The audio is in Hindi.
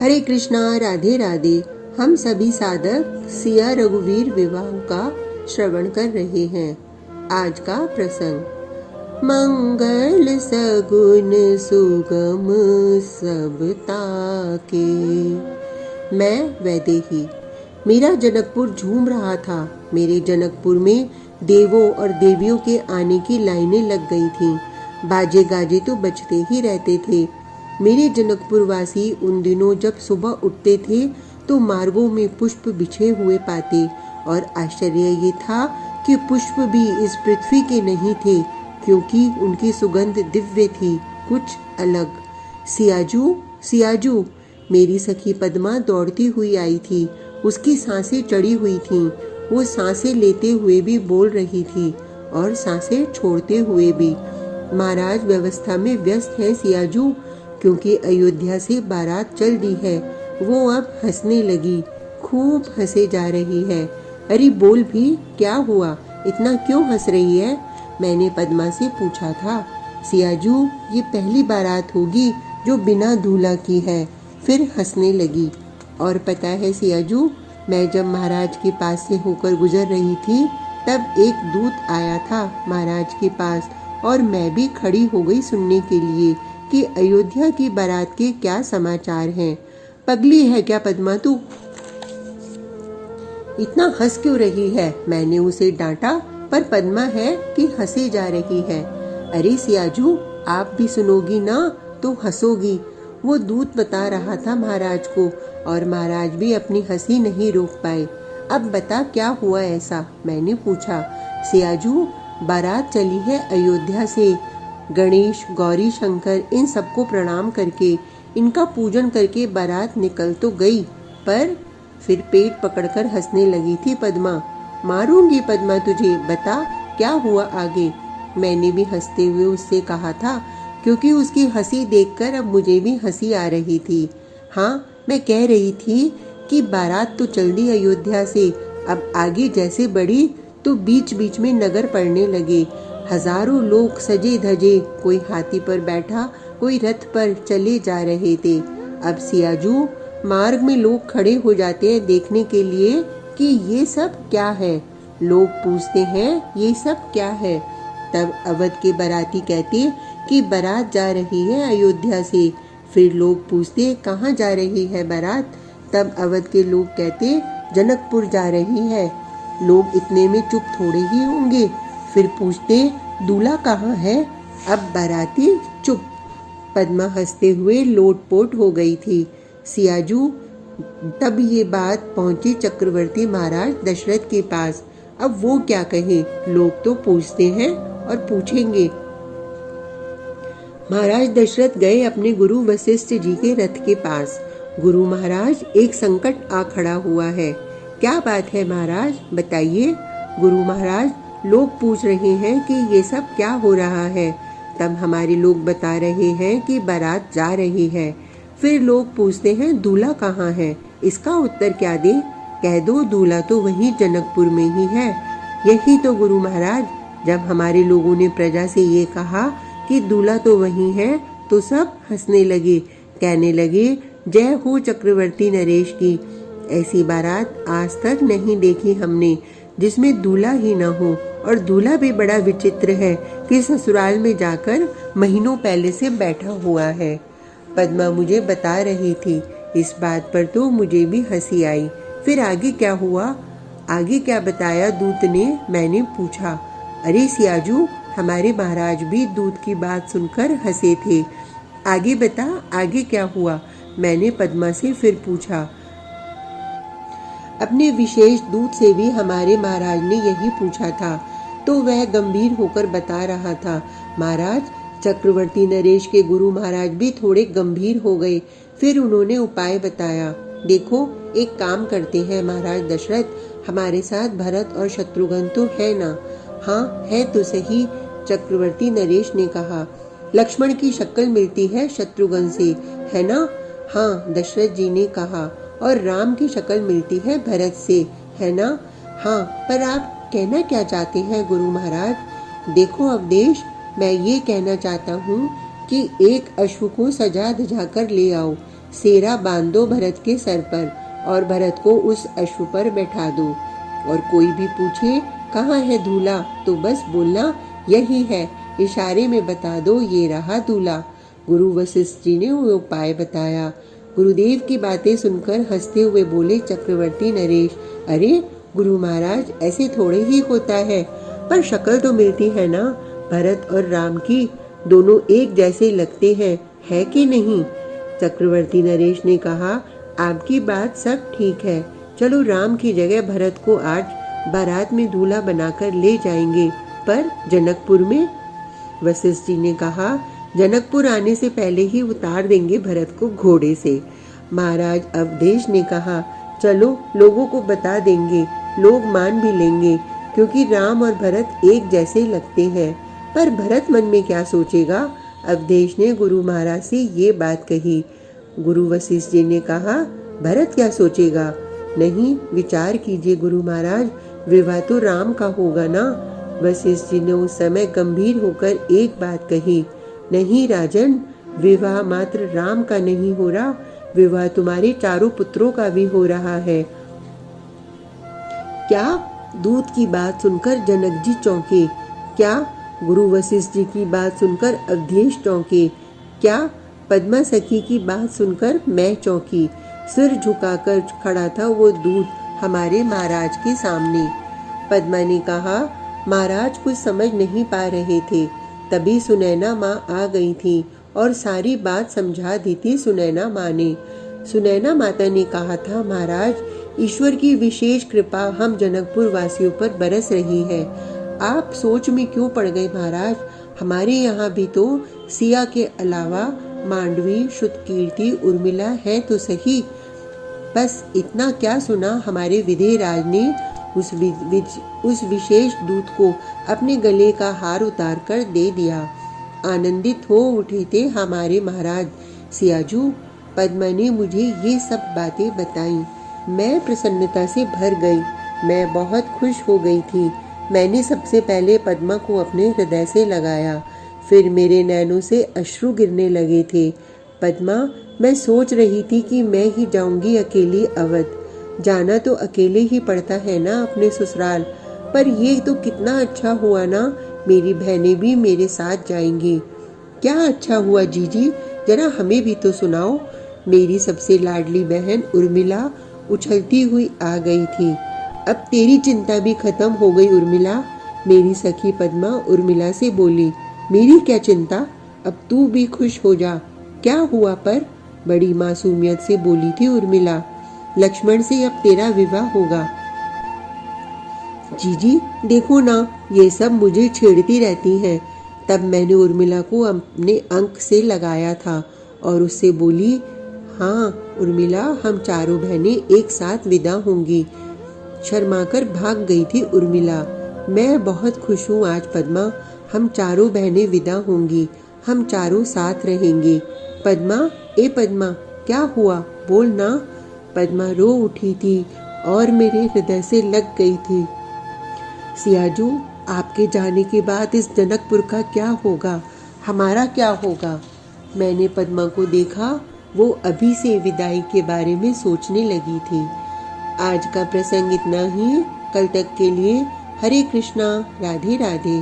हरे कृष्णा, राधे राधे। हम सभी साधक सिया रघुवीर विवाह का श्रवण कर रहे हैं। आज का प्रसंग, मंगल सगुन सुगम सब ताके। मैं वैदेही। मेरा जनकपुर झूम रहा था। मेरे जनकपुर में देवों और देवियों के आने की लाइनें लग गई थीं। बाजे गाजे तो बजते ही रहते थे। मेरे जनकपुर वासी उन दिनों जब सुबह उठते थे तो मार्गों में पुष्प बिछे हुए पाते, और आश्चर्य ये था कि पुष्प भी इस पृथ्वी के नहीं थे, क्योंकि उनकी सुगंध दिव्य थी, कुछ अलग। सियाजू, सियाजू, मेरी सखी पद्मा दौड़ती हुई आई थी। उसकी सांसें चढ़ी हुई थीं। वो सांसें लेते हुए भी बोल रही थी और सांसें छोड़ते हुए भी। महाराज व्यवस्था में व्यस्त है सियाजू, क्योंकि अयोध्या से बारात चल दी है। वो अब हंसने लगी, खूब हंसे जा रही है। अरे बोल भी, क्या हुआ, इतना क्यों हंस रही है? मैंने पद्मा से पूछा था। सियाजू, ये पहली बारात होगी जो बिना दूल्हा की है। फिर हंसने लगी। और पता है सियाजू, मैं जब महाराज के पास से होकर गुजर रही थी तब एक दूत आया था महाराज के पास, और मैं भी खड़ी हो गई सुनने के लिए कि अयोध्या की बारात के क्या समाचार हैं। पगली है क्या पद्मा तू? इतना हंस क्यों रही है? मैंने उसे डांटा, पर पद्मा है कि हंसे जा रही है। अरे सियाजू, आप भी सुनोगी ना तो हंसोगी। वो दूत बता रहा था महाराज को, और महाराज भी अपनी हंसी नहीं रोक पाए। अब बता, क्या हुआ ऐसा? मैंने पूछा। सियाजू, बारात चली है अयोध्या से। गणेश, गौरी, शंकर, इन सबको प्रणाम करके, इनका पूजन करके बारात निकल तो गई, पर फिर पेट पकड़कर हंसने लगी थी पद्मा। मारूंगी पद्मा तुझे, बता क्या हुआ आगे? मैंने भी हंसते हुए उससे कहा था, क्योंकि उसकी हंसी देखकर अब मुझे भी हंसी आ रही थी। हाँ, मैं कह रही थी कि बारात तो चल दी अयोध्या से, अब आगे जैसे बढ़ी तो बीच बीच में नगर पड़ने लगे। हजारों लोग सजे धजे, कोई हाथी पर बैठा, कोई रथ पर चले जा रहे थे। अब सियाजू, मार्ग में लोग खड़े हो जाते हैं देखने के लिए कि ये सब क्या है। लोग पूछते हैं ये सब क्या है। तब अवध के बाराती कहते कि बारात जा रही है अयोध्या से। फिर लोग पूछते कहाँ जा रही है बारात। तब अवध के लोग कहते जनकपुर जा रही है। लोग इतने में चुप थोड़े ही होंगे। फिर पूछते दूल्हा कहाँ है। अब बाराती चुप। पद्मा हंसते हुए लोटपोट हो गई थी। सियाजू, तब ये बात पहुंची चक्रवर्ती महाराज दशरथ के पास। अब वो क्या कहे, लोग तो पूछते हैं और पूछेंगे। महाराज दशरथ गए अपने गुरु वशिष्ठ जी के रथ के पास। गुरु महाराज, एक संकट आ खड़ा हुआ है। क्या बात है महाराज, बताइए। गुरु महाराज, लोग पूछ रहे हैं कि ये सब क्या हो रहा है। तब हमारे लोग बता रहे हैं कि बारात जा रही है। फिर लोग पूछते हैं दूल्हा कहाँ है। इसका उत्तर क्या दे? कह दो दूल्हा तो वहीं जनकपुर में ही है। यही तो गुरु महाराज, जब हमारे लोगों ने प्रजा से ये कहा कि दूल्हा तो वहीं है, तो सब हंसने लगे, कहने लगे जय हो चक्रवर्ती नरेश की। ऐसी बारात आज तक नहीं देखी हमने जिसमें दूल्हा ही न हो। और दूल्हा भी बड़ा विचित्र है कि ससुराल में जाकर महीनों पहले से बैठा हुआ है। पद्मा मुझे बता रही थी। इस बात पर तो मुझे भी हंसी आई। फिर आगे क्या हुआ? आगे क्या बताया दूत ने? मैंने पूछा। अरे सियाजू, हमारे महाराज भी दूत की बात सुनकर हंसे थे। आगे बता, आगे क्या हुआ? मैंने पद्मा से फिर पूछा। अपने विशेष दूत से भी हमारे महाराज ने यही पूछा था, तो वह गंभीर होकर बता रहा था। महाराज, चक्रवर्ती नरेश के गुरु महाराज भी थोड़े गंभीर हो गए। फिर उन्होंने उपाय बताया। देखो, एक काम करते हैं महाराज दशरथ, हमारे साथ भरत और शत्रुघ्न तो है ना? हाँ, है तो सही, चक्रवर्ती नरेश ने कहा। लक्ष्मण की शक्ल मिलती है शत्रुघ्न से, है ना? हाँ, दशरथ जी ने कहा। और राम की शक्ल मिलती है भरत से, है ना? हाँ, पर आप कहना क्या चाहते हैं गुरु महाराज? देखो अवधेश, मैं ये कहना चाहता हूँ कि एक अश्व को सजा धजा कर ले आओ। सेरा बांध दो भरत के सर पर और भरत को उस अश्व पर बैठा दो। और कोई भी पूछे कहाँ है दूल्हा तो बस बोलना यही है, इशारे में बता दो ये रहा दूल्हा। गुरु वशिष्ठ जी ने वो उपाय बताया। गुरुदेव की बातें सुनकर हंसते हुए बोले चक्रवर्ती नरेश, अरे गुरु महाराज ऐसे थोड़े ही होता है, पर शक्ल तो मिलती है ना, भरत और राम की दोनों एक जैसे लगते हैं, है कि नहीं? चक्रवर्ती नरेश ने कहा, आपकी बात सब ठीक है, चलो राम की जगह भरत को आज बारात में दूल्हा बनाकर ले जाएंगे, पर जनकपुर में? वशिष्ठ जी ने कहा, जनकपुर आने से पहले ही उतार देंगे भरत को घोड़े से। महाराज अवधेश ने कहा, चलो लोगों को बता देंगे, लोग मान भी लेंगे, क्योंकि राम और भरत एक जैसे लगते हैं। पर भरत मन में क्या सोचेगा? अवधेश ने गुरु महाराज से ये बात कही। गुरु वशिष्ठ जी ने कहा, भरत क्या सोचेगा? नहीं, विचार कीजिए गुरु महाराज, विवाह तो राम का होगा ना। वशिष्ठ जी ने उस समय गंभीर होकर एक बात कही, नहीं राजन, विवाह मात्र राम का नहीं हो रहा, विवाह तुम्हारे चारों पुत्रों का भी हो रहा है। क्या? दूत की बात सुनकर जनक जी चौंके। क्या? गुरु वशिष्ठ जी की बात सुनकर अवधेश चौंके। क्या? पद्मा सखी की बात सुनकर मैं चौंकी। सिर झुकाकर खड़ा था वो दूत हमारे महाराज के सामने। पद्मा ने कहा, महाराज कुछ समझ नहीं पा रहे थे, तभी सुनैना माँ आ गई थी और सारी बात समझा दी थी सुनैना माँ ने। सुनैना माता ने कहा था, महाराज ईश्वर की विशेष कृपा हम जनकपुर वासियों पर बरस रही है। आप सोच में क्यों पड़ गए महाराज? हमारे यहाँ भी तो सिया के अलावा मांडवी, श्रुतकीर्ति, उर्मिला है तो सही। बस इतना क्या सुना, हमारे विधेय राज ने उस विशेष दूत को अपने गले का हार उतार कर दे दिया। आनंदित हो उठे थे हमारे महाराज। सियाजू, पद्मा ने मुझे ये सब बातें बताई। मैं प्रसन्नता से भर गई। मैं बहुत खुश हो गई थी। मैंने सबसे पहले पद्मा को अपने हृदय से लगाया, फिर मेरे नैनों से अश्रु गिरने लगे थे। पद्मा, मैं सोच रही थी कि मैं ही जाऊंगी अकेली अवध। जाना तो अकेले ही पड़ता है ना अपने ससुराल, पर ये तो कितना अच्छा हुआ ना, मेरी बहनें भी मेरे साथ जाएंगी। क्या अच्छा हुआ जीजी, जरा हमें भी तो सुनाओ। मेरी सबसे लाडली बहन उर्मिला उछलती हुई आ गई थी। अब तेरी चिंता भी खत्म हो गई उर्मिला। मेरी सखी पद्मा उर्मिला से बोली, मेरी क्या चिंता, अब तू भी खुश हो जा। क्या हुआ पर? बड़ी मासूमियत से बोली थी उर्मिला, लक्ष्मण से अब तेरा विवाह होगा। जीजी देखो ना, ये सब मुझे छेड़ती रहती हैं। तब मैंने उर्मिला को अपने अंक से लगाया था और उससे बोली, हाँ उर्मिला, हम चारों बहनें एक साथ विदा होंगी। शर्माकर भाग गई थी उर्मिला। मैं बहुत खुश हूँ आज पद्मा, हम चारों बहनें विदा होंगी, हम चारों साथ रहेंगे। पद्मा, ए पद्मा, क्या हुआ, बोल ना। पद्मा रो उठी थी और मेरे हृदय से लग गई थी। सियाजू, आपके जाने के बाद इस जनकपुर का क्या होगा, हमारा क्या होगा? मैंने पद्मा को देखा, वो अभी से विदाई के बारे में सोचने लगी थी। आज का प्रसंग इतना ही। कल तक के लिए हरे कृष्णा, राधे राधे।